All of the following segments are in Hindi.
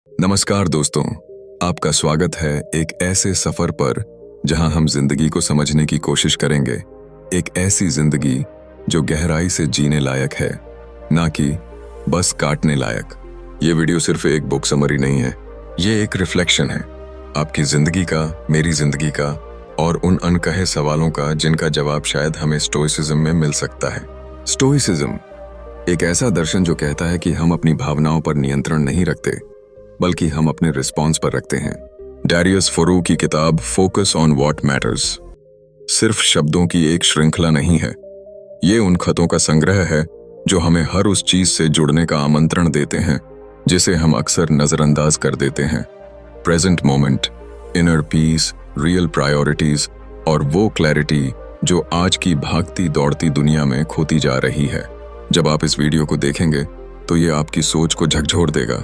नमस्कार दोस्तों, आपका स्वागत है एक ऐसे सफर पर जहां हम जिंदगी को समझने की कोशिश करेंगे। एक ऐसी जिंदगी जो गहराई से जीने लायक है, ना कि बस काटने लायक। ये वीडियो सिर्फ एक बुक समरी नहीं है, ये एक रिफ्लेक्शन है आपकी जिंदगी का, मेरी जिंदगी का और उन अनकहे सवालों का जिनका जवाब शायद हमें स्टोइसिज्म में मिल सकता है। स्टोइसिज्म एक ऐसा दर्शन जो कहता है कि हम अपनी भावनाओं पर नियंत्रण नहीं रखते, बल्कि हम अपने रिस्पॉन्स पर रखते हैं। डैरियस फोरू की किताब फोकस ऑन व्हाट मैटर्स सिर्फ शब्दों की एक श्रृंखला नहीं है, ये उन खतों का संग्रह है जो हमें हर उस चीज से जुड़ने का आमंत्रण देते हैं जिसे हम अक्सर नजरअंदाज कर देते हैं। Present moment, inner peace, real priorities और वो क्लैरिटी जो आज की भागती दौड़ती दुनिया में खोती जा रही है। जब आप इस वीडियो को देखेंगे तो ये आपकी सोच को झकझोर देगा,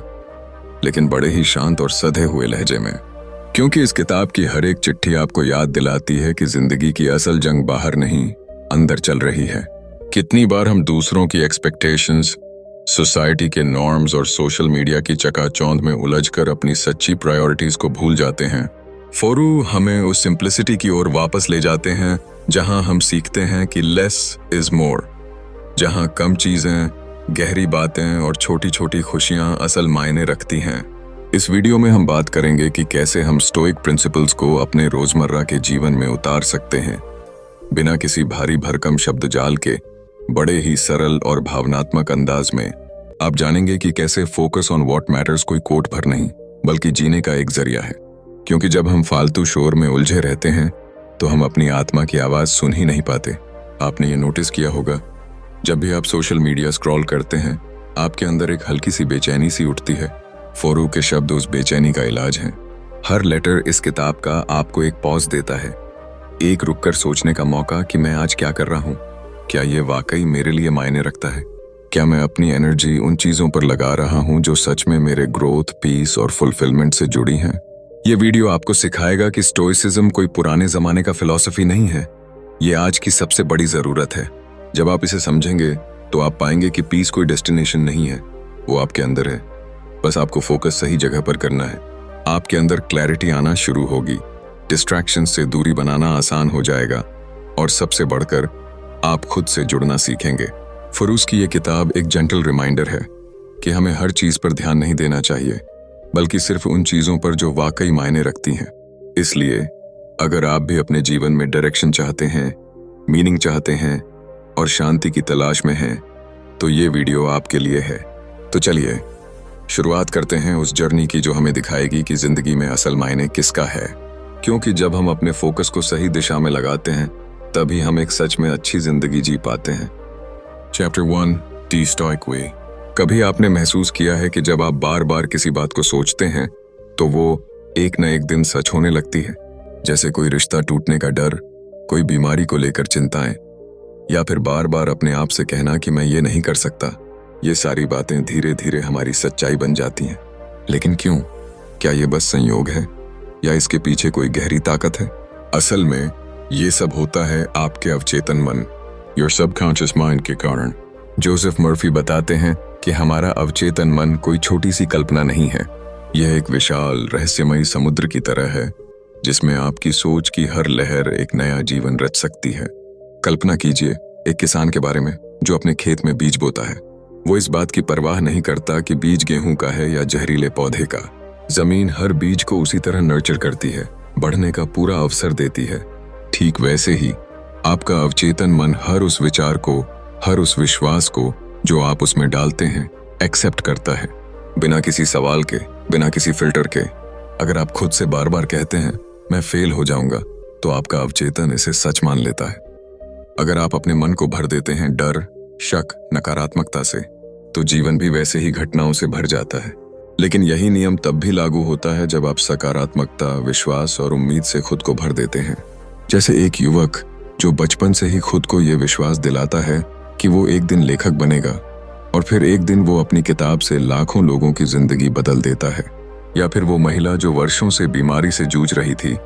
लेकिन बड़े ही शांत और सधे हुए लहजे में, क्योंकि इस किताब की हर एक चिट्ठी आपको याद दिलाती है कि जिंदगी की असल जंग बाहर नहीं, अंदर चल रही है। कितनी बार हम दूसरों की एक्सपेक्टेशंस, सोसाइटी के नॉर्म्स और सोशल मीडिया की चकाचौंध में उलझकर अपनी सच्ची प्रायोरिटीज को भूल जाते हैं। फोरू हमें उस सिंप्लिसिटी की ओर वापस ले जाते हैं जहां हम सीखते हैं कि लेस इज मोर, जहां कम चीजें, गहरी बातें और छोटी छोटी खुशियां असल मायने रखती हैं। इस वीडियो में हम बात करेंगे कि कैसे हम स्टोइक प्रिंसिपल्स को अपने रोजमर्रा के जीवन में उतार सकते हैं, बिना किसी भारी भरकम शब्द जाल के, बड़े ही सरल और भावनात्मक अंदाज में। आप जानेंगे कि कैसे फोकस ऑन व्हाट मैटर्स कोई कोट भर नहीं, बल्कि जीने का एक जरिया है। क्योंकि जब हम फालतू शोर में उलझे रहते हैं तो हम अपनी आत्मा की आवाज सुन ही नहीं पाते। आपने ये नोटिस किया होगा, जब भी आप सोशल मीडिया स्क्रॉल करते हैं, आपके अंदर एक हल्की सी बेचैनी सी उठती है। फोरू के शब्द उस बेचैनी का इलाज हैं। हर लेटर इस किताब का आपको एक पॉज देता है, एक रुककर सोचने का मौका कि मैं आज क्या कर रहा हूँ, क्या ये वाकई मेरे लिए मायने रखता है, क्या मैं अपनी एनर्जी उन चीजों पर लगा रहा हूँ जो सच में मेरे ग्रोथ, पीस और फुलफिलमेंट से जुड़ी हैं। ये वीडियो आपको सिखाएगा कि स्टोइसिज्म कोई पुराने जमाने का फिलॉसफी नहीं है, ये आज की सबसे बड़ी जरूरत है। जब आप इसे समझेंगे तो आप पाएंगे कि पीस कोई डेस्टिनेशन नहीं है, वो आपके अंदर है। बस आपको फोकस सही जगह पर करना है। आपके अंदर क्लैरिटी आना शुरू होगी, डिस्ट्रैक्शन से दूरी बनाना आसान हो जाएगा और सबसे बढ़कर आप खुद से जुड़ना सीखेंगे। फरूस की ये किताब एक जेंटल रिमाइंडर है कि हमें हर चीज पर ध्यान नहीं देना चाहिए, बल्कि सिर्फ उन चीजों पर जो वाकई मायने रखती हैं। इसलिए अगर आप भी अपने जीवन में डायरेक्शन चाहते हैं, मीनिंग चाहते हैं और शांति की तलाश में हैं, तो ये वीडियो आपके लिए है। तो चलिए शुरुआत करते हैं उस जर्नी की जो हमें दिखाएगी कि जिंदगी में असल मायने किसका है। क्योंकि जब हम अपने फोकस को सही दिशा में लगाते हैं, तभी हम एक सच में अच्छी जिंदगी जी पाते हैं। चैप्टर 1, द स्टोइक वे। कभी आपने महसूस किया है कि जब आप बार बार किसी बात को सोचते हैं तो वो एक न एक दिन सच होने लगती है? जैसे कोई रिश्ता टूटने का डर, कोई बीमारी को लेकर चिंताएं, या फिर बार बार अपने आप से कहना कि मैं ये नहीं कर सकता। ये सारी बातें धीरे धीरे हमारी सच्चाई बन जाती हैं। लेकिन क्यों? क्या ये बस संयोग है या इसके पीछे कोई गहरी ताकत है? असल में ये सब होता है आपके अवचेतन मन, योर सबकॉन्शियस माइंड के कारण। जोसेफ मर्फी बताते हैं कि हमारा अवचेतन मन कोई छोटी सी कल्पना नहीं है, यह एक विशाल रहस्यमयी समुद्र की तरह है जिसमें आपकी सोच की हर लहर एक नया जीवन रच सकती है। कल्पना कीजिए एक किसान के बारे में जो अपने खेत में बीज बोता है। वो इस बात की परवाह नहीं करता कि बीज गेहूं का है या जहरीले पौधे का। जमीन हर बीज को उसी तरह नर्चर करती है, बढ़ने का पूरा अवसर देती है। ठीक वैसे ही आपका अवचेतन मन हर उस विचार को, हर उस विश्वास को जो आप उसमें डालते हैं, एक्सेप्ट करता है, बिना किसी सवाल के, बिना किसी फिल्टर के। अगर आप खुद से बार बार कहते हैं मैं फेल हो जाऊंगा, तो आपका अवचेतन इसे सच मान लेता है। अगर आप अपने मन को भर देते हैं डर, शक, नकारात्मकता से, तो जीवन भी वैसे ही घटनाओं से भर जाता है। लेकिन यही नियम तब भी लागू होता है जब आप सकारात्मकता, विश्वास और उम्मीद से खुद को भर देते हैं। जैसे एक युवक जो बचपन से ही खुद को यह विश्वास दिलाता है कि वो एक दिन लेखक बनेगा, और फिर एक दिन वो अपनी किताब से लाखों लोगों की जिंदगी बदल देता है। या फिर वो महिला जो वर्षों से बीमारी से जूझ रही थी,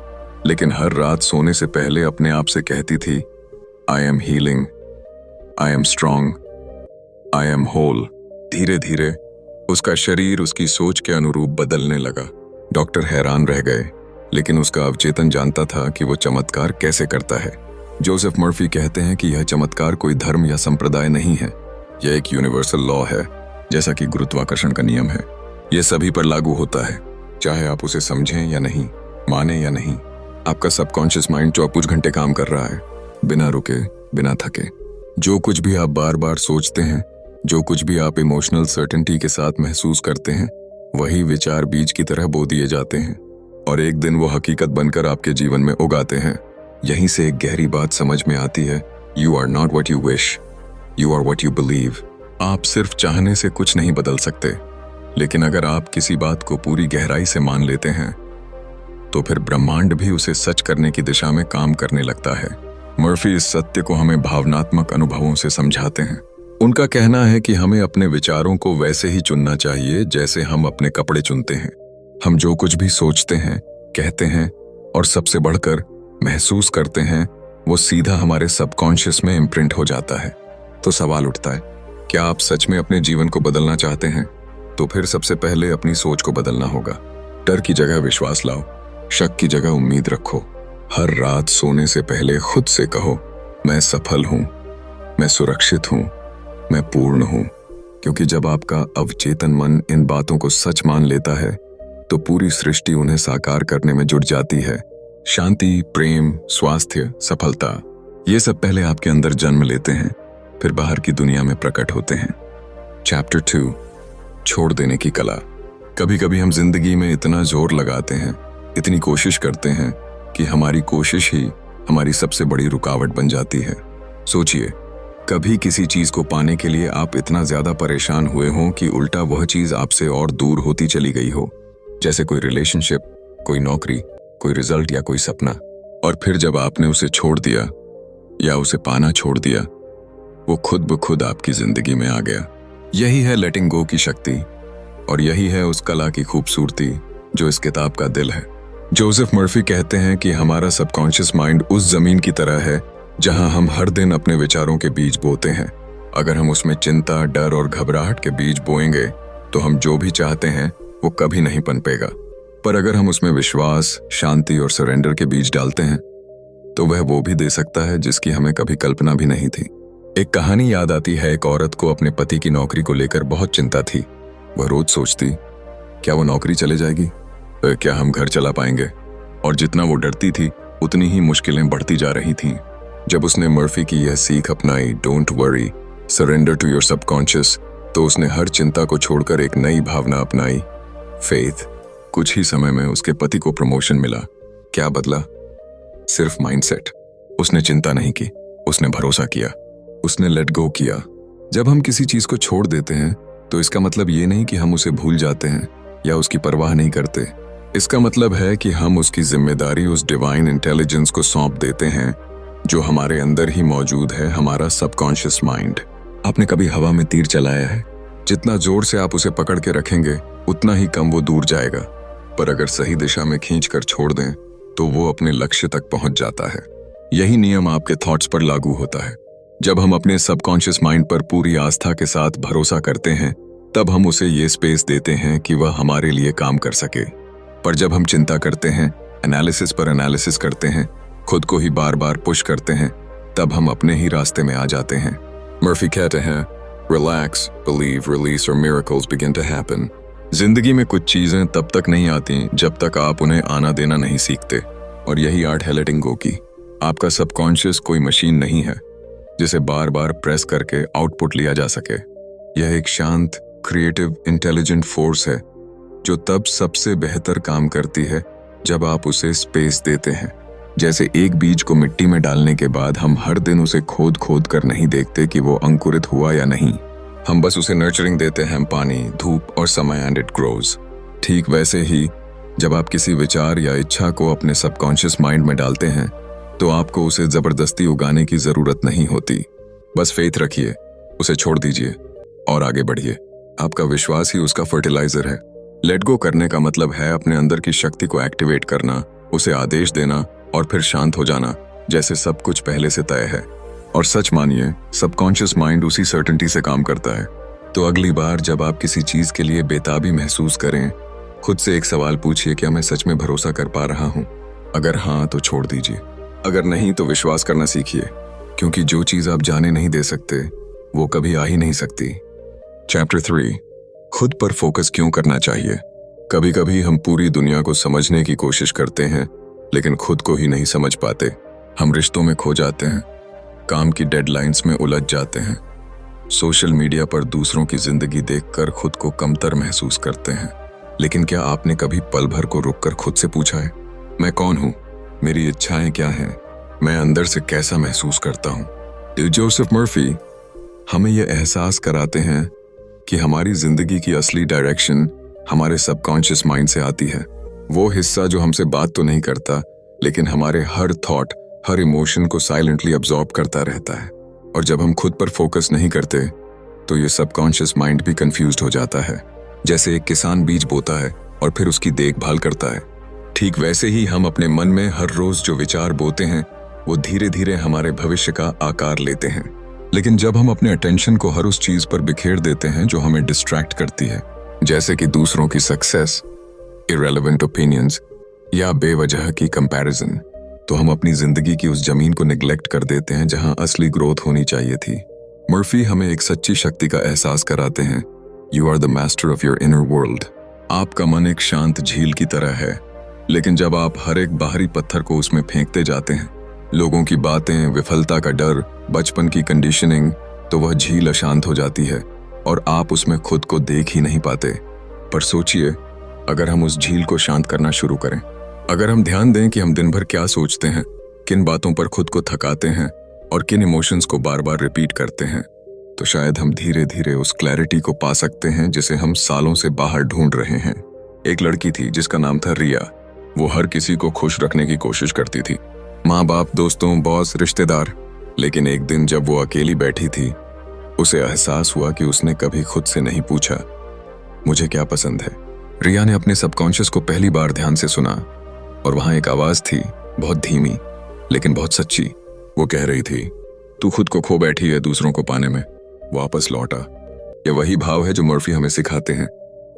लेकिन हर रात सोने से पहले अपने आप से कहती थी, I am healing, I am strong, I am whole. धीरे धीरे उसका शरीर उसकी सोच के अनुरूप बदलने लगा। डॉक्टर हैरान रह गए, लेकिन उसका अवचेतन जानता था कि वो चमत्कार कैसे करता है। जोसेफ मर्फी कहते हैं कि यह चमत्कार कोई धर्म या संप्रदाय नहीं है, यह एक यूनिवर्सल लॉ है, जैसा कि गुरुत्वाकर्षण का नियम है। यह सभी पर लागू होता है, चाहे आप उसे समझें या नहीं, माने या नहीं। आपका सबकॉन्शियस माइंड 24 घंटे काम कर रहा है, बिना रुके, बिना थके। जो कुछ भी आप बार बार सोचते हैं, जो कुछ भी आप इमोशनल सर्टेनिटी के साथ महसूस करते हैं, वही विचार बीज की तरह बो दिए जाते हैं और एक दिन वो हकीकत बनकर आपके जीवन में उगाते हैं। यहीं से एक गहरी बात समझ में आती है, you are not what you wish, you are what you believe. आप सिर्फ चाहने से कुछ नहीं बदल सकते, लेकिन अगर आप किसी बात को पूरी गहराई से मान लेते हैं तो फिर ब्रह्मांड भी उसे सच करने की दिशा में काम करने लगता है। मर्फी इस सत्य को हमें भावनात्मक अनुभवों से समझाते हैं। उनका कहना है कि हमें अपने विचारों को वैसे ही चुनना चाहिए जैसे हम अपने कपड़े चुनते हैं। हम जो कुछ भी सोचते हैं, कहते हैं और सबसे बढ़कर महसूस करते हैं, वो सीधा हमारे सबकॉन्शियस में इम्प्रिंट हो जाता है। तो सवाल उठता है, क्या आप सच में अपने जीवन को बदलना चाहते हैं? तो फिर सबसे पहले अपनी सोच को बदलना होगा। डर की जगह विश्वास लाओ, शक की जगह उम्मीद रखो। हर रात सोने से पहले खुद से कहो, मैं सफल हूं, मैं सुरक्षित हूं, मैं पूर्ण हूं। क्योंकि जब आपका अवचेतन मन इन बातों को सच मान लेता है तो पूरी सृष्टि उन्हें साकार करने में जुट जाती है। शांति, प्रेम, स्वास्थ्य, सफलता, ये सब पहले आपके अंदर जन्म लेते हैं, फिर बाहर की दुनिया में प्रकट होते हैं। चैप्टर 2, छोड़ देने की कला। कभी कभी हम जिंदगी में इतना जोर लगाते हैं, इतनी कोशिश करते हैं कि हमारी कोशिश ही हमारी सबसे बड़ी रुकावट बन जाती है। सोचिए, कभी किसी चीज को पाने के लिए आप इतना ज्यादा परेशान हुए हों कि उल्टा वह चीज आपसे और दूर होती चली गई हो, जैसे कोई रिलेशनशिप, कोई नौकरी, कोई रिजल्ट या कोई सपना। और फिर जब आपने उसे छोड़ दिया या उसे पाना छोड़ दिया, वो खुद ब खुद आपकी जिंदगी में आ गया। यही है लेटिंग गो की शक्ति और यही है उस कला की खूबसूरती जो इस किताब का दिल है। जोसेफ मर्फी कहते हैं कि हमारा सबकॉन्शियस माइंड उस जमीन की तरह है जहां हम हर दिन अपने विचारों के बीज बोते हैं। अगर हम उसमें चिंता, डर और घबराहट के बीज बोएंगे तो हम जो भी चाहते हैं वो कभी नहीं पनपेगा। पर अगर हम उसमें विश्वास, शांति और सरेंडर के बीज डालते हैं तो वह वो भी दे सकता है जिसकी हमें कभी कल्पना भी नहीं थी। एक कहानी याद आती है, एक औरत को अपने पति की नौकरी को लेकर बहुत चिंता थी। वह रोज सोचती, क्या वो नौकरी चले जाएगी? तो क्या हम घर चला पाएंगे? और जितना वो डरती थी उतनी ही मुश्किलें बढ़ती जा रही थीं। जब उसने मर्फी की यह सीख अपनाई, don't worry, surrender to your subconscious, तो उसने हर चिंता को छोड़कर एक नई भावना अपनाई, फेथ। कुछ ही समय में उसके पति को प्रमोशन मिला। क्या बदला? सिर्फ माइंडसेट। उसने चिंता नहीं की, उसने भरोसा किया, उसने लेट गो किया। जब हम किसी चीज को छोड़ देते हैं तो इसका मतलब ये नहीं कि हम उसे भूल जाते हैं या उसकी परवाह नहीं करते। इसका मतलब है कि हम उसकी जिम्मेदारी उस डिवाइन इंटेलिजेंस को सौंप देते हैं जो हमारे अंदर ही मौजूद है, हमारा सबकॉन्शियस माइंड। आपने कभी हवा में तीर चलाया है? जितना जोर से आप उसे पकड़ के रखेंगे उतना ही कम वो दूर जाएगा, पर अगर सही दिशा में खींचकर छोड़ दें तो वो अपने लक्ष्य तक पहुंच जाता है। यही नियम आपके थॉट्स पर लागू होता है। जब हम अपने सबकॉन्शियस माइंड पर पूरी आस्था के साथ भरोसा करते हैं तब हम उसे ये स्पेस देते हैं कि वह हमारे लिए काम कर सके। पर जब हम चिंता करते हैं, एनालिसिस पर एनालिसिस करते हैं, खुद को ही बार बार पुश करते हैं, तब हम अपने ही रास्ते में आ जाते हैं। मर्फी कहते हैं, रिलैक्स, बिलीव, रिलीज और मिरेकल्स बिगिन टू हैपन। जिंदगी में कुछ चीजें तब तक नहीं आती जब तक आप उन्हें आना देना नहीं सीखते, और यही आर्ट है लेटिंग गो की। आपका सबकॉन्शियस कोई मशीन नहीं है जिसे बार बार प्रेस करके आउटपुट लिया जा सके। यह एक शांत, क्रिएटिव, इंटेलिजेंट फोर्स है जो तब सबसे बेहतर काम करती है जब आप उसे स्पेस देते हैं। जैसे एक बीज को मिट्टी में डालने के बाद हम हर दिन उसे खोद खोद कर नहीं देखते कि वो अंकुरित हुआ या नहीं, हम बस उसे नर्चरिंग देते हैं, पानी, धूप और समय, एंड इट ग्रोज। ठीक वैसे ही जब आप किसी विचार या इच्छा को अपने सबकॉन्शियस माइंड में डालते हैं तो आपको उसे जबरदस्ती उगाने की जरूरत नहीं होती। बस फेथ रखिए, उसे छोड़ दीजिए और आगे बढ़िए। आपका विश्वास ही उसका फर्टिलाइजर है। लेट गो करने का मतलब है अपने अंदर की शक्ति को एक्टिवेट करना, उसे आदेश देना और फिर शांत हो जाना, जैसे सब कुछ पहले से तय है। और सच मानिए, सबकॉन्शियस माइंड उसी सर्टेनिटी से काम करता है। तो अगली बार जब आप किसी चीज के लिए बेताबी महसूस करें, खुद से एक सवाल पूछिए, क्या मैं सच में भरोसा कर पा रहा हूं? अगर हाँ तो छोड़ दीजिए, अगर नहीं तो विश्वास करना सीखिए, क्योंकि जो चीज आप जाने नहीं दे सकते वो कभी आ ही नहीं सकती। चैप्टर 3, खुद पर फोकस क्यों करना चाहिए। कभी कभी हम पूरी दुनिया को समझने की कोशिश करते हैं, लेकिन खुद को ही नहीं समझ पाते। हम रिश्तों में खो जाते हैं, काम की डेडलाइंस में उलझ जाते हैं, सोशल मीडिया पर दूसरों की जिंदगी देखकर खुद को कमतर महसूस करते हैं। लेकिन क्या आपने कभी पल भर को रुककर खुद से पूछा है, मैं कौन हूं, मेरी इच्छाएं क्या हैं, मैं अंदर से कैसा महसूस करता हूं? जोसेफ मर्फी हमें यह एहसास कराते हैं कि हमारी जिंदगी की असली डायरेक्शन हमारे सबकॉन्शियस माइंड से आती है। वो हिस्सा जो हमसे बात तो नहीं करता, लेकिन हमारे हर थॉट, हर इमोशन को साइलेंटली अब्सॉर्ब करता रहता है। और जब हम खुद पर फोकस नहीं करते तो ये सबकॉन्शियस माइंड भी कंफ्यूज्ड हो जाता है। जैसे एक किसान बीज बोता है और फिर उसकी देखभाल करता है, ठीक वैसे ही हम अपने मन में हर रोज जो विचार बोते हैं वो धीरे धीरे हमारे भविष्य का आकार लेते हैं। लेकिन जब हम अपने अटेंशन को हर उस चीज पर बिखेर देते हैं जो हमें डिस्ट्रैक्ट करती है, जैसे कि दूसरों की सक्सेस, इररेलेवेंट ओपिनियंस या बेवजह की कंपैरिजन, तो हम अपनी जिंदगी की उस जमीन को निग्लेक्ट कर देते हैं जहां असली ग्रोथ होनी चाहिए थी। मर्फी हमें एक सच्ची शक्ति का एहसास कराते हैं, you are the master of your inner world. आपका मन एक शांत झील की तरह है, लेकिन जब आप हर एक बाहरी पत्थर को उसमें फेंकते जाते हैं, लोगों की बातें, विफलता का डर, बचपन की कंडीशनिंग, तो वह झील अशांत हो जाती है और आप उसमें खुद को देख ही नहीं पाते। पर सोचिए, अगर हम उस झील को शांत करना शुरू करें, अगर हम ध्यान दें कि हम दिन भर क्या सोचते हैं, किन बातों पर खुद को थकाते हैं और किन इमोशंस को बार बार रिपीट करते हैं, तो शायद हम धीरे धीरे उस क्लैरिटी को पा सकते हैं जिसे हम सालों से बाहर ढूंढ रहे हैं। एक लड़की थी जिसका नाम था रिया। वो हर किसी को खुश रखने की कोशिश करती थी, माँ बाप, दोस्तों, बॉस, रिश्तेदार। लेकिन एक दिन जब वो अकेली बैठी थी, उसे एहसास हुआ कि उसने कभी खुद से नहीं पूछा, मुझे क्या पसंद है। रिया ने अपने सबकॉन्शियस को पहली बार ध्यान से सुना और वहां एक आवाज थी, बहुत धीमी लेकिन बहुत सच्ची। वो कह रही थी, तू खुद को खो बैठी है दूसरों को पाने में, वापस लौटा। ये वही भाव है जो मर्फी हमें सिखाते हैं।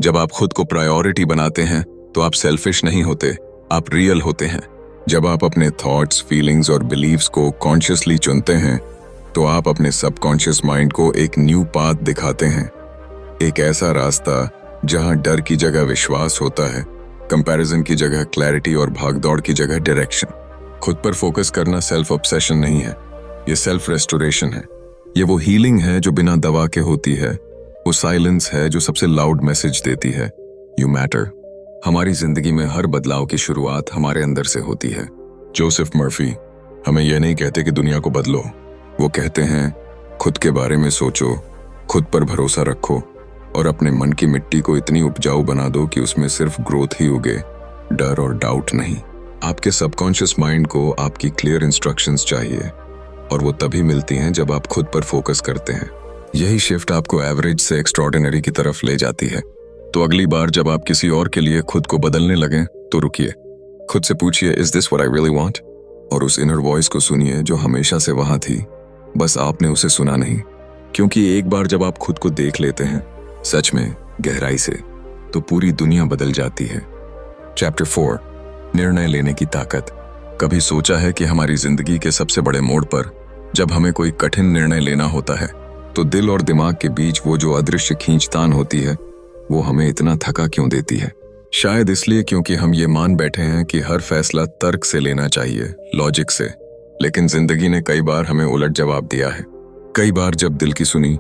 जब आप खुद को प्रायोरिटी बनाते हैं तो आप सेल्फिश नहीं होते, आप रियल होते हैं। जब आप अपने थॉट्स, फीलिंग्स और बिलीव्स को कॉन्शियसली चुनते हैं तो आप अपने सबकॉन्शियस माइंड को एक न्यू पाथ दिखाते हैं, एक ऐसा रास्ता जहां डर की जगह विश्वास होता है, कंपैरिजन की जगह क्लैरिटी और भागदौड़ की जगह डायरेक्शन। खुद पर फोकस करना सेल्फ ऑब्सेशन नहीं है, ये सेल्फ रेस्टोरेशन है। ये वो हीलिंग है जो बिना दवा के होती है, वो साइलेंस है जो सबसे लाउड मैसेज देती है, यू मैटर। हमारी जिंदगी में हर बदलाव की शुरुआत हमारे अंदर से होती है। जोसेफ मर्फी हमें यह नहीं कहते कि दुनिया को बदलो, वो कहते हैं खुद के बारे में सोचो, खुद पर भरोसा रखो और अपने मन की मिट्टी को इतनी उपजाऊ बना दो कि उसमें सिर्फ ग्रोथ ही उगे, डर और डाउट नहीं। आपके सबकॉन्शियस माइंड को आपकी क्लियर इंस्ट्रक्शंस चाहिए और वो तभी मिलती हैं जब आप खुद पर फोकस करते हैं। यही शिफ्ट आपको एवरेज से एक्स्ट्रॉर्डिनरी की तरफ ले जाती है। तो अगली बार जब आप किसी और के लिए खुद को बदलने लगें तो रुकिए, खुद से पूछिए, is this what I really want? और उस इनर वॉइस को सुनिए जो हमेशा से वहां थी, बस आपने उसे सुना नहीं। क्योंकि एक बार जब आप खुद को देख लेते हैं सच में गहराई से, तो पूरी दुनिया बदल जाती है। चैप्टर 4, निर्णय लेने की ताकत। कभी सोचा है कि हमारी जिंदगी के सबसे बड़े मोड़ पर जब हमें कोई कठिन निर्णय लेना होता है तो दिल और दिमाग के बीच वो जो अदृश्य खींचतान होती है वो हमें इतना थका क्यों देती है? शायद इसलिए क्योंकि हम ये मान बैठे हैं कि हर फैसला तर्क से लेना चाहिए, लॉजिक से। लेकिन जिंदगी ने कई बार हमें उलट जवाब दिया है। कई बार जब दिल की सुनी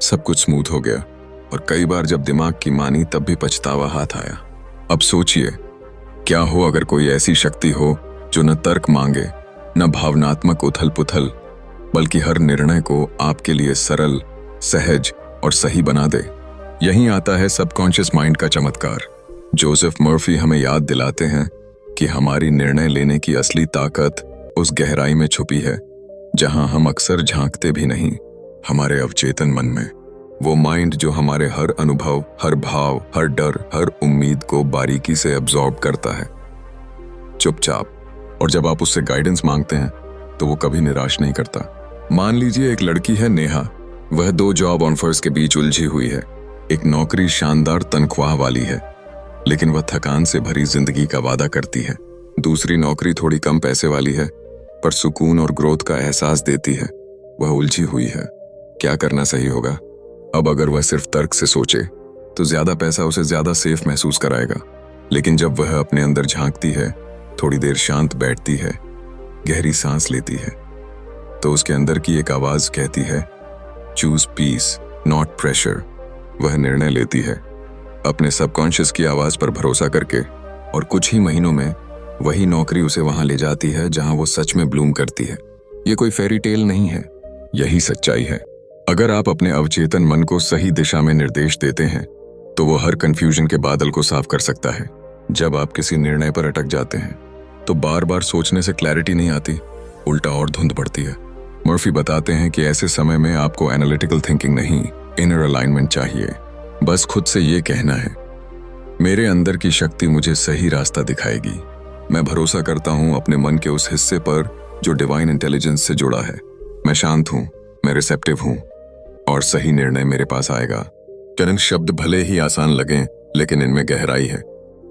सब कुछ स्मूथ हो गया, और कई बार जब दिमाग की मानी तब भी पछतावा हाथ आया। अब सोचिए, क्या हो अगर कोई ऐसी शक्ति हो जो न तर्क मांगे, न भावनात्मक उथल पुथल, बल्कि हर निर्णय को आपके लिए सरल, सहज और सही बना दे। यहीं आता है सबकॉन्शियस माइंड का चमत्कार। जोसेफ मर्फी हमें याद दिलाते हैं कि हमारी निर्णय लेने की असली ताकत उस गहराई में छुपी है जहां हम अक्सर झांकते भी नहीं, हमारे अवचेतन मन में। वो माइंड जो हमारे हर अनुभव, हर भाव, हर डर, हर उम्मीद को बारीकी से अब्सॉर्ब करता है, चुपचाप। और जब आप उससे गाइडेंस मांगते हैं तो वो कभी निराश नहीं करता। मान लीजिए एक लड़की है नेहा, वह 2 जॉब ऑफर्स के बीच उलझी हुई है। एक नौकरी शानदार तनख्वाह वाली है, लेकिन वह थकान से भरी जिंदगी का वादा करती है। दूसरी नौकरी थोड़ी कम पैसे वाली है, पर सुकून और ग्रोथ का एहसास देती है। वह उलझी हुई है, क्या करना सही होगा। अब अगर वह सिर्फ तर्क से सोचे तो ज्यादा पैसा उसे ज्यादा सेफ महसूस कराएगा, लेकिन जब वह अपने अंदर झांकती है, थोड़ी देर शांत बैठती है, गहरी सांस लेती है, तो उसके अंदर की एक आवाज कहती है, चूज पीस नॉट प्रेशर। वह निर्णय लेती है अपने सबकॉन्शियस की आवाज पर भरोसा करके, और कुछ ही महीनों में वही नौकरी उसे वहां ले जाती है जहां वो सच में ब्लूम करती है। ये कोई फेरी टेल नहीं है, यही सच्चाई है। अगर आप अपने अवचेतन मन को सही दिशा में निर्देश देते हैं तो वो हर कंफ्यूजन के बादल को साफ कर सकता है। जब आप किसी निर्णय पर अटक जाते हैं तो बार बार सोचने से क्लैरिटी नहीं आती, उल्टा और धुंध बढ़ती है। मर्फी बताते हैं कि ऐसे समय में आपको एनालिटिकल थिंकिंग नहीं, इनर अलाइनमेंट चाहिए। बस खुद से ये कहना है, मेरे अंदर की शक्ति मुझे सही रास्ता दिखाएगी। मैं भरोसा करता हूं अपने मन के उस हिस्से पर जो डिवाइन इंटेलिजेंस से जुड़ा है। मैं शांत हूं, मैं रिसेप्टिव हूं, और सही निर्णय मेरे पास आएगा। चंद शब्द भले ही आसान लगें, लेकिन इनमें गहराई है,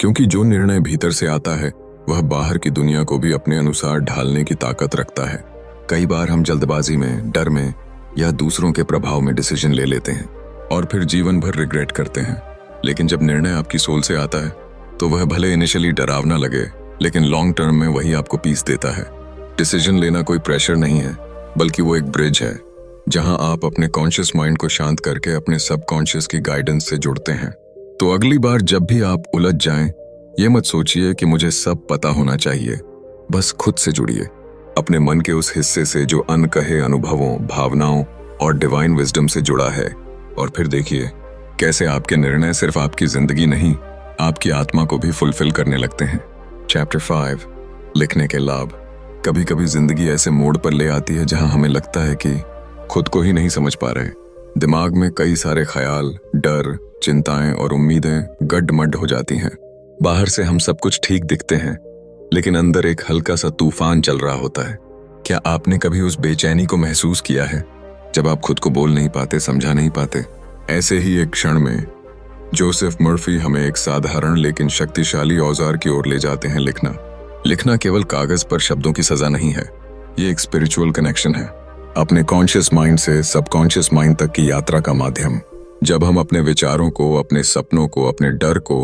क्योंकि जो निर्णय भीतर से आता है वह बाहर की दुनिया को भी अपने अनुसार ढालने की ताकत रखता है। कई बार हम जल्दबाजी में, डर में या दूसरों के प्रभाव में डिसीजन ले लेते हैं और फिर जीवन भर रिग्रेट करते हैं। लेकिन जब निर्णय आपकी सोल से आता है तो वह भले इनिशियली डरावना लगे, लेकिन लॉन्ग टर्म में वही आपको पीस देता है। डिसीजन लेना कोई प्रेशर नहीं है, बल्कि वो एक ब्रिज है जहां आप अपने कॉन्शियस माइंड को शांत करके अपने सबकॉन्शियस की गाइडेंस से जुड़ते हैं। तो अगली बार जब भी आप उलझ जाएं, ये मत सोचिए कि मुझे सब पता होना चाहिए। बस खुद से जुड़िए, अपने मन के उस हिस्से से जो अनकहे अनुभवों, भावनाओं और डिवाइन विजडम से जुड़ा है, और फिर देखिए कैसे आपके निर्णय सिर्फ आपकी जिंदगी नहीं, आपकी आत्मा को भी फुलफिल करने लगते हैं। चैप्टर 5, लिखने के लाभ। कभी कभी जिंदगी ऐसे मोड़ पर ले आती है जहां हमें लगता है कि खुद को ही नहीं समझ पा रहे। दिमाग में कई सारे ख्याल, डर, चिंताएं और उम्मीदें गड्ड-मड्ड हो जाती हैं। बाहर से हम सब कुछ ठीक दिखते हैं, लेकिन अंदर एक हल्का सा तूफान चल रहा होता है। क्या आपने कभी उस बेचैनी को महसूस किया है जब आप खुद को बोल नहीं पाते, समझा नहीं पाते? ऐसे ही एक क्षण में जोसेफ मर्फी हमें एक साधारण लेकिन शक्तिशाली औजार की ओर ले जाते हैं। लिखना केवल कागज पर शब्दों की सजा नहीं है, ये एक स्पिरिचुअल कनेक्शन है, अपने कॉन्शियस माइंड से सबकॉन्शियस माइंड तक की यात्रा का माध्यम। जब हम अपने विचारों को, अपने सपनों को, अपने डर को,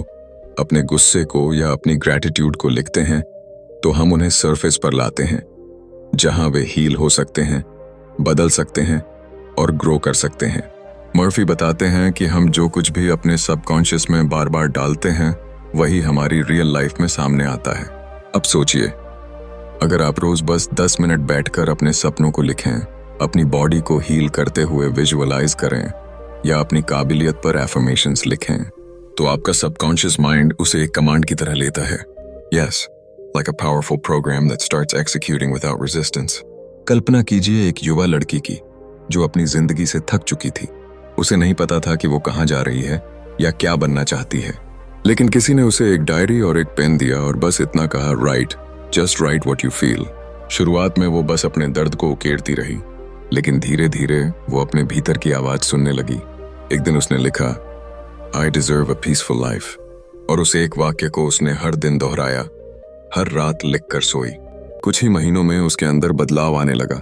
अपने गुस्से को या अपनी ग्रैटिट्यूड को लिखते हैं तो हम उन्हें सरफेस पर लाते हैं, जहां वे हील हो सकते हैं, बदल सकते हैं और ग्रो कर सकते हैं। मर्फी बताते हैं कि हम जो कुछ भी अपने सबकॉन्शियस में बार बार डालते हैं वही हमारी रियल लाइफ में सामने आता है। अब सोचिए, अगर आप रोज बस 10 मिनट बैठकर अपने सपनों को लिखें, अपनी बॉडी को हील करते हुए विजुअलाइज करें या अपनी काबिलियत पर एफर्मेशंस लिखें, तो आपका सबकॉन्शियस माइंड उसे एक कमांड की तरह लेता है। Yes, like a powerful program that starts executing without resistance. कल्पना कीजिए एक युवा लड़की की जो अपनी जिंदगी से थक चुकी थी। उसे नहीं पता था कि वो कहाँ जा रही है या क्या बनना चाहती है, लेकिन किसी ने उसे एक डायरी और एक पेन दिया और बस इतना कहा, right, just right what you feel. शुरुआत में वो बस अपने दर्द को उकेरती रही, लेकिन धीरे धीरे वो अपने भीतर की आवाज सुनने लगी। एक दिन उसने लिखा, I deserve a peaceful life, और उस एक वाक्य को उसने हर दिन दोहराया, हर रात लिख कर सोई। कुछ ही महीनों में उसके अंदर बदलाव आने लगा।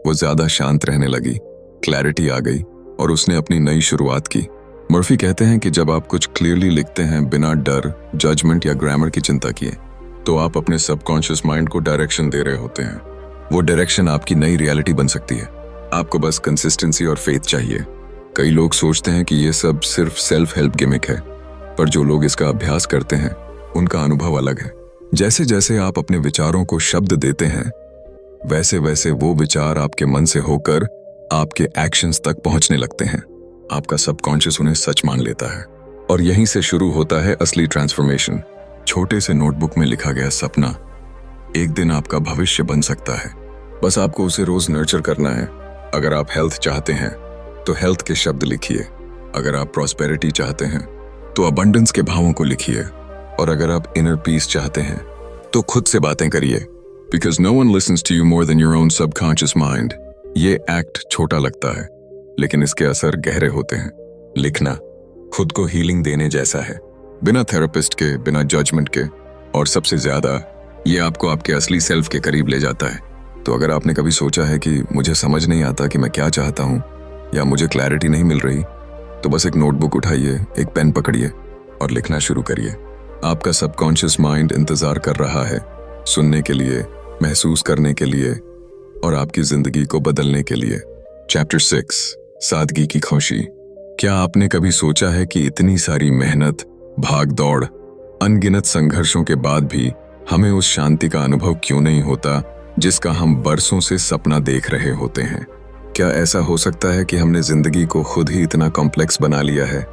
वो ज्यादा शांत रहने लगी, क्लैरिटी आ गई और उसने अपनी नई शुरुआत की। मर्फी कहते हैं कि जब आप कुछ क्लियरली लिखते हैं बिना डर, जजमेंट या ग्रामर की चिंता किए, तो आप अपने सबकॉन्शियस माइंड को डायरेक्शन दे रहे होते हैं। वो डायरेक्शन आपकी नई रियलिटी बन सकती है। आपको बस कंसिस्टेंसी और फेथ चाहिए। कई लोग सोचते हैं कि ये सब सिर्फ सेल्फ हेल्प गिमिक है, पर जो लोग इसका अभ्यास करते हैं उनका अनुभव अलग है। जैसे जैसे आप अपने विचारों को शब्द देते हैं, वैसे वैसे वो विचार आपके मन से होकर आपके एक्शंस तक पहुंचने लगते हैं। आपका सबकॉन्शियस उन्हें सच मान लेता है, और यहीं से शुरू होता है असली ट्रांसफॉर्मेशन। छोटे से नोटबुक में लिखा गया सपना एक दिन आपका भविष्य बन सकता है। बस आपको उसे रोज नर्चर करना है। अगर आप हेल्थ चाहते हैं तो हेल्थ के शब्द लिखिए। अगर आप प्रॉस्पेरिटी चाहते हैं तो अबंडेंस के भावों को लिखिए। और अगर आप इनर पीस चाहते हैं तो खुद से बातें करिए, because no one listens to you more than your own subconscious mind. ये एक्ट छोटा लगता है, लेकिन इसके असर गहरे होते हैं। लिखना खुद को हीलिंग देने जैसा है, बिना थेरेपिस्ट के, बिना जजमेंट के, और सबसे ज्यादा ये आपको आपके असली सेल्फ के करीब ले जाता है। तो अगर आपने कभी सोचा है कि मुझे समझ नहीं आता कि मैं क्या चाहता हूँ या मुझे क्लैरिटी नहीं मिल रही, तो बस एक नोटबुक उठाइए, एक पेन पकड़िए और लिखना शुरू करिए। आपका सबकॉन्शियस माइंड इंतजार कर रहा है, सुनने के लिए, महसूस करने के लिए और आपकी जिंदगी को बदलने के लिए। चैप्टर 6, सादगी की खुशी। क्या आपने कभी सोचा है कि इतनी सारी मेहनत, भाग दौड़, अनगिनत संघर्षों के बाद भी हमें उस शांति का अनुभव क्यों नहीं होता जिसका हम बरसों से सपना देख रहे होते हैं? क्या ऐसा हो सकता है कि हमने जिंदगी को खुद ही इतना कॉम्प्लेक्स बना लिया है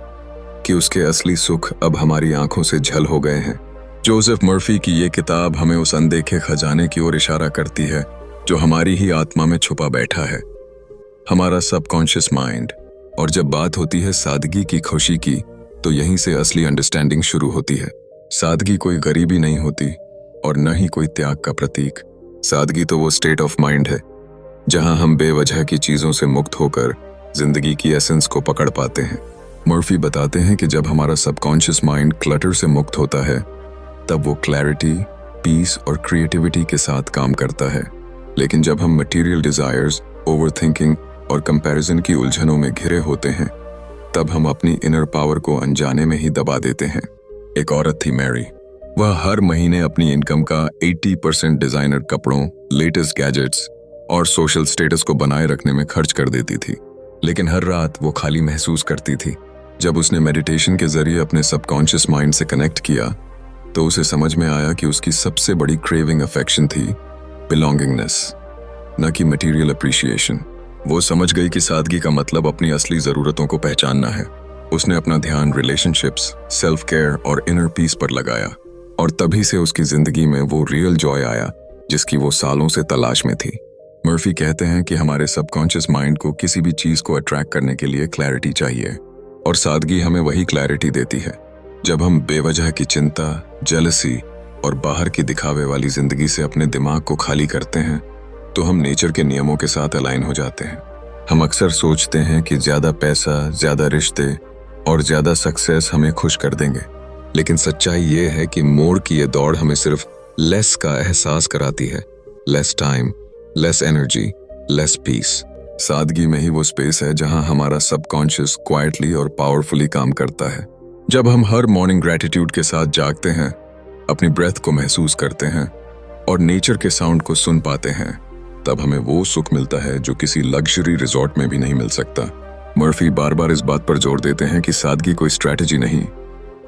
कि उसके असली सुख अब हमारी आंखों से झल हो गए हैं? जोसेफ मर्फी की ये किताब हमें उस अनदेखे खजाने की ओर इशारा करती है जो हमारी ही आत्मा में छुपा बैठा है, हमारा सबकॉन्शियस माइंड। और जब बात होती है सादगी की खुशी की, तो यहीं से असली अंडरस्टैंडिंग शुरू होती है। सादगी कोई गरीबी नहीं होती और न ही कोई त्याग का प्रतीक। सादगी तो वो स्टेट ऑफ माइंड है जहां हम बेवजह की चीजों से मुक्त होकर जिंदगी की एसेंस को पकड़ पाते हैं। मर्फी बताते हैं कि जब हमारा सबकॉन्शियस माइंड क्लटर से मुक्त होता है, तब वो क्लैरिटी, पीस और क्रिएटिविटी के साथ काम करता है। लेकिन जब हम मटेरियल डिजायर्स, ओवरथिंकिंग और कंपैरिजन की उलझनों में घिरे होते हैं, तब हम अपनी इनर पावर को अनजाने में ही दबा देते हैं। एक औरत थी मैरी। वह हर महीने अपनी इनकम का 80% डिजाइनर कपड़ों, लेटेस्ट गैजेट्स और सोशल स्टेटस को बनाए रखने में खर्च कर देती थी। लेकिन हर रात वो खाली महसूस करती थी। जब उसने मेडिटेशन के जरिए अपने सबकॉन्शियस माइंड से कनेक्ट किया, तो उसे समझ में आया कि उसकी सबसे बड़ी क्रेविंग अफेक्शन थी बिलोंगिंगनेस, न कि मटेरियल अप्रिशिएशन। वो समझ गई कि सादगी का मतलब अपनी असली जरूरतों को पहचानना है। उसने अपना ध्यान रिलेशनशिप्स, सेल्फ केयर और इनर पीस पर लगाया, और तभी से उसकी जिंदगी में वो रियल जॉय आया जिसकी वो सालों से तलाश में थी। मर्फी कहते हैं कि हमारे सबकॉन्शियस माइंड को किसी भी चीज को अट्रैक्ट करने के लिए क्लैरिटी चाहिए, और सादगी हमें वही क्लैरिटी देती है। जब हम बेवजह की चिंता, जेलसी और बाहर की दिखावे वाली जिंदगी से अपने दिमाग को खाली करते हैं, तो हम नेचर के नियमों के साथ अलाइन हो जाते हैं। हम अक्सर सोचते हैं कि ज्यादा पैसा, ज्यादा रिश्ते और ज्यादा सक्सेस हमें खुश कर देंगे, लेकिन सच्चाई ये है कि मोड़ की ये दौड़ हमें सिर्फ लेस का एहसास कराती है। Less time, less energy, less peace. सादगी में ही वो स्पेस है जहां हमारा सबकॉन्शियस क्वाइटली और पावरफुली काम करता है। जब हम हर मॉर्निंग ग्रेटिट्यूड के साथ जागते हैं, अपनी ब्रेथ को महसूस करते हैं और नेचर के साउंड को सुन पाते हैं, तब हमें वो सुख मिलता है जो किसी लग्जरी रिजॉर्ट में भी नहीं मिल सकता। मर्फी बार बार इस बात पर जोर देते हैं कि सादगी कोई स्ट्रैटेजी नहीं,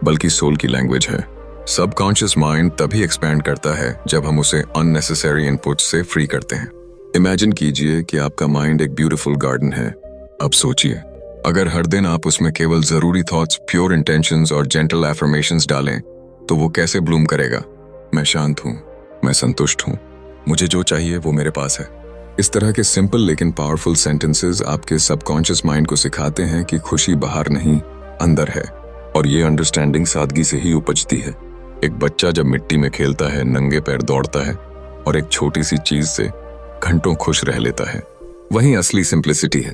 बल्कि सोल की लैंग्वेज है। सबकॉन्शियस माइंड तभी एक्सपैंड करता है जब हम उसे अननेसेसरी इनपुट से फ्री करते हैं। इमेजिन कीजिए कि आपका माइंड एक ब्यूटीफुल गार्डन है। अब सोचिए, अगर हर दिन आप उसमें केवल जरूरी थॉट्स, प्योर इंटेंशंस और जेंटल एफर्मेशंस डालें, तो वो कैसे ब्लूम करेगा? मैं शांत हूँ, मैं संतुष्ट हूँ, मुझे जो चाहिए वो मेरे पास है। इस तरह के सिंपल लेकिन पावरफुल सेंटेंसेस आपके सबकॉन्शियस माइंड को सिखाते हैं कि खुशी बाहर नहीं, अंदर है। और ये अंडरस्टैंडिंग सादगी से ही उपजती है। एक बच्चा जब मिट्टी में खेलता है, नंगे पैर दौड़ता है और एक छोटी सी चीज से घंटों खुश रह लेता है, वही असली सिंप्लिसिटी है,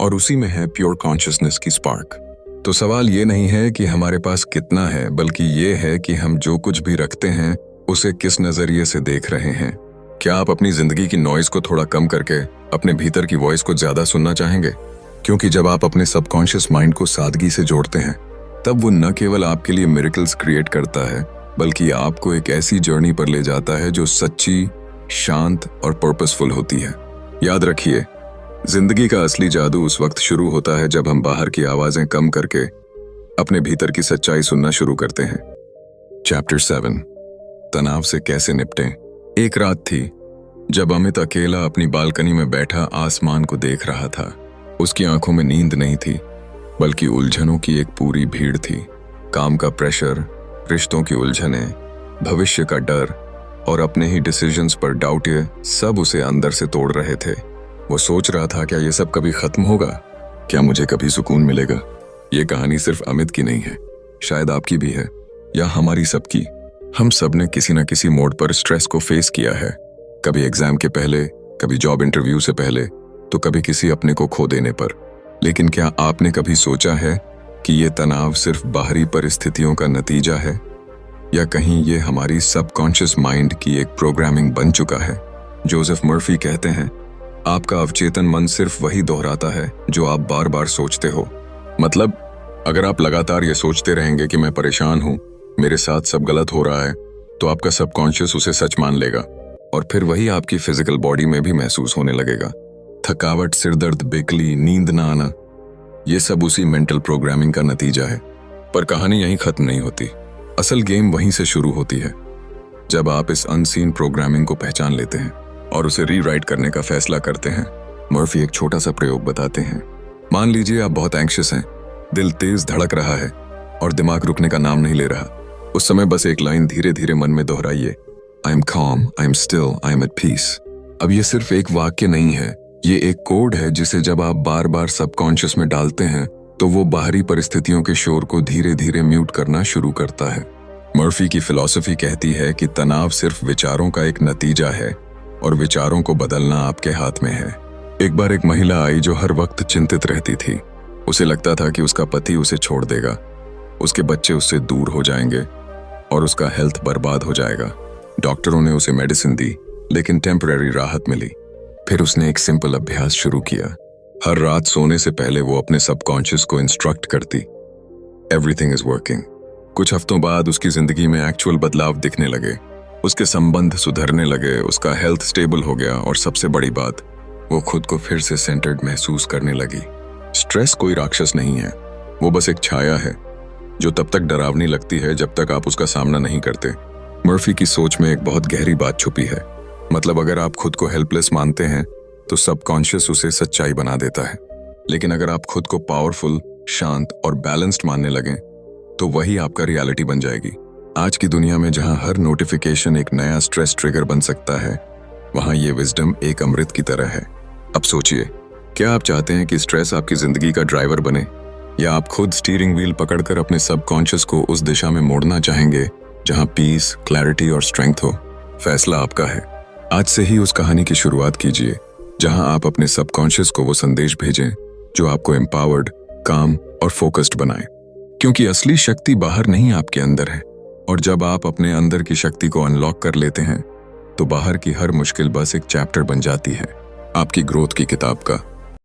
और उसी में है प्योर कॉन्शियसनेस की स्पार्क। तो सवाल ये नहीं है कि हमारे पास कितना है, बल्कि ये है कि हम जो कुछ भी रखते हैं उसे किस नजरिए से देख रहे हैं। क्या आप अपनी जिंदगी की नॉइज को थोड़ा कम करके अपने भीतर की वॉइस को ज्यादा सुनना चाहेंगे? क्योंकि जब आप अपने सबकॉन्शियस माइंड को सादगी से जोड़ते हैं, तब वो न केवल आपके लिए मिरेकल्स क्रिएट करता है, बल्कि आपको एक ऐसी जर्नी पर ले जाता है जो सच्ची, शांत और पर्पसफुल होती है। याद रखिए, जिंदगी का असली जादू उस वक्त शुरू होता है जब हम बाहर की आवाजें कम करके अपने भीतर की सच्चाई सुनना शुरू करते हैं। चैप्टर 7, तनाव से कैसे निपटें। एक रात थी जब अमित अकेला अपनी बालकनी में बैठा आसमान को देख रहा था। उसकी आंखों में नींद नहीं थी, बल्कि उलझनों की एक पूरी भीड़ थी। काम का प्रेशर, रिश्तों की उलझनें, भविष्य का डर और अपने ही डिसीजंस पर डाउट, ये सब उसे अंदर से तोड़ रहे थे। वो सोच रहा था, क्या ये सब कभी खत्म होगा? क्या मुझे कभी सुकून मिलेगा? ये कहानी सिर्फ अमित की नहीं है, शायद आपकी भी है, या हमारी सबकी। हम सब ने किसी न किसी मोड पर स्ट्रेस को फेस किया है। कभी एग्जाम के पहले, कभी जॉब इंटरव्यू से पहले, तो कभी किसी अपने को खो देने पर। लेकिन क्या आपने कभी सोचा है कि ये तनाव सिर्फ बाहरी परिस्थितियों का नतीजा है, या कहीं ये हमारी सबकॉन्शियस माइंड की एक प्रोग्रामिंग बन चुका है? जोसेफ मर्फी कहते हैं, आपका अवचेतन मन सिर्फ वही दोहराता है जो आप बार बार सोचते हो। मतलब अगर आप लगातार ये सोचते रहेंगे कि मैं परेशान हूं, मेरे साथ सब गलत हो रहा है, तो आपका सबकॉन्शियस उसे सच मान लेगा और फिर वही आपकी फिजिकल बॉडी में भी महसूस होने लगेगा। थकावट, सिरदर्द, बेकली, नींद ना आना, ये सब उसी मेंटल प्रोग्रामिंग का नतीजा है। पर कहानी यहीं खत्म नहीं होती। असल गेम वहीं से शुरू होती है, जब आप इस अनसीन प्रोग्रामिंग को पहचान लेते हैं और उसे रीराइट करने का फैसला करते हैं। मर्फी एक छोटा सा प्रयोग बताते हैं। मान लीजिए आप बहुत एंग्शियस हैं, दिल तेज धड़क रहा है और दिमाग रुकने का नाम नहीं ले रहा। उस समय बस एक लाइन धीरे धीरे मन में दोहराइए, I am calm, I am still, I am at peace। अब ये सिर्फ एक वाक्य नहीं है, ये एक कोड है जिसे जब आप बार बार सबकॉन्शियस में डालते हैं तो वो बाहरी परिस्थितियों के शोर को धीरे धीरे म्यूट करना शुरू करता है। मर्फी की फिलॉसफी कहती है कि तनाव सिर्फ विचारों का एक नतीजा है और विचारों को बदलना आपके हाथ में है। एक बार एक महिला आई जो हर वक्त चिंतित रहती थी। उसे लगता था कि उसका पति उसे छोड़ देगा, उसके बच्चे उससे दूर हो जाएंगे और उसका हेल्थ बर्बाद हो जाएगा। डॉक्टरों ने उसे मेडिसिन दी, लेकिन टेम्पररी राहत मिली। फिर उसने एक सिंपल अभ्यास शुरू किया। हर रात सोने से पहले वो अपने सबकॉन्शियस को इंस्ट्रक्ट करती, एवरीथिंग इज वर्किंग। कुछ हफ्तों बाद उसकी जिंदगी में एक्चुअल बदलाव दिखने लगे। उसके संबंध सुधरने लगे, उसका हेल्थ स्टेबल हो गया और सबसे बड़ी बात, वो खुद को फिर से सेंटर्ड महसूस करने लगी। स्ट्रेस कोई राक्षस नहीं है, वो बस एक छाया है जो तब तक डरावनी लगती है जब तक आप उसका सामना नहीं करते। मर्फी की सोच में एक बहुत गहरी बात छुपी है। मतलब अगर आप खुद को हेल्पलेस मानते हैं तो सबकॉन्शियस उसे सच्चाई बना देता है, लेकिन अगर आप खुद को पावरफुल, शांत और बैलेंस्ड मानने लगें तो वही आपका रियलिटी बन जाएगी। आज की दुनिया में जहां हर नोटिफिकेशन एक नया स्ट्रेस ट्रिगर बन सकता है, वहां ये विजडम एक अमृत की तरह है। अब सोचिए, क्या आप चाहते हैं कि स्ट्रेस आपकी जिंदगी का ड्राइवर बने, या आप खुद स्टीयरिंग व्हील पकड़कर अपने सबकॉन्शियस को उस दिशा में मोड़ना चाहेंगे जहां पीस, क्लैरिटी और स्ट्रेंथ हो? फैसला आपका है। आज से ही उस कहानी की शुरुआत कीजिए जहां आप अपने सबकॉन्शियस को वो संदेश भेजें जो आपको एम्पावर्ड, काम और फोकस्ड बनाए। क्योंकि असली शक्ति बाहर नहीं, आपके अंदर है। और जब आप अपने अंदर की शक्ति को अनलॉक कर लेते हैं तो बाहर की हर मुश्किल बस एक चैप्टर बन जाती है आपकी ग्रोथ की किताब का।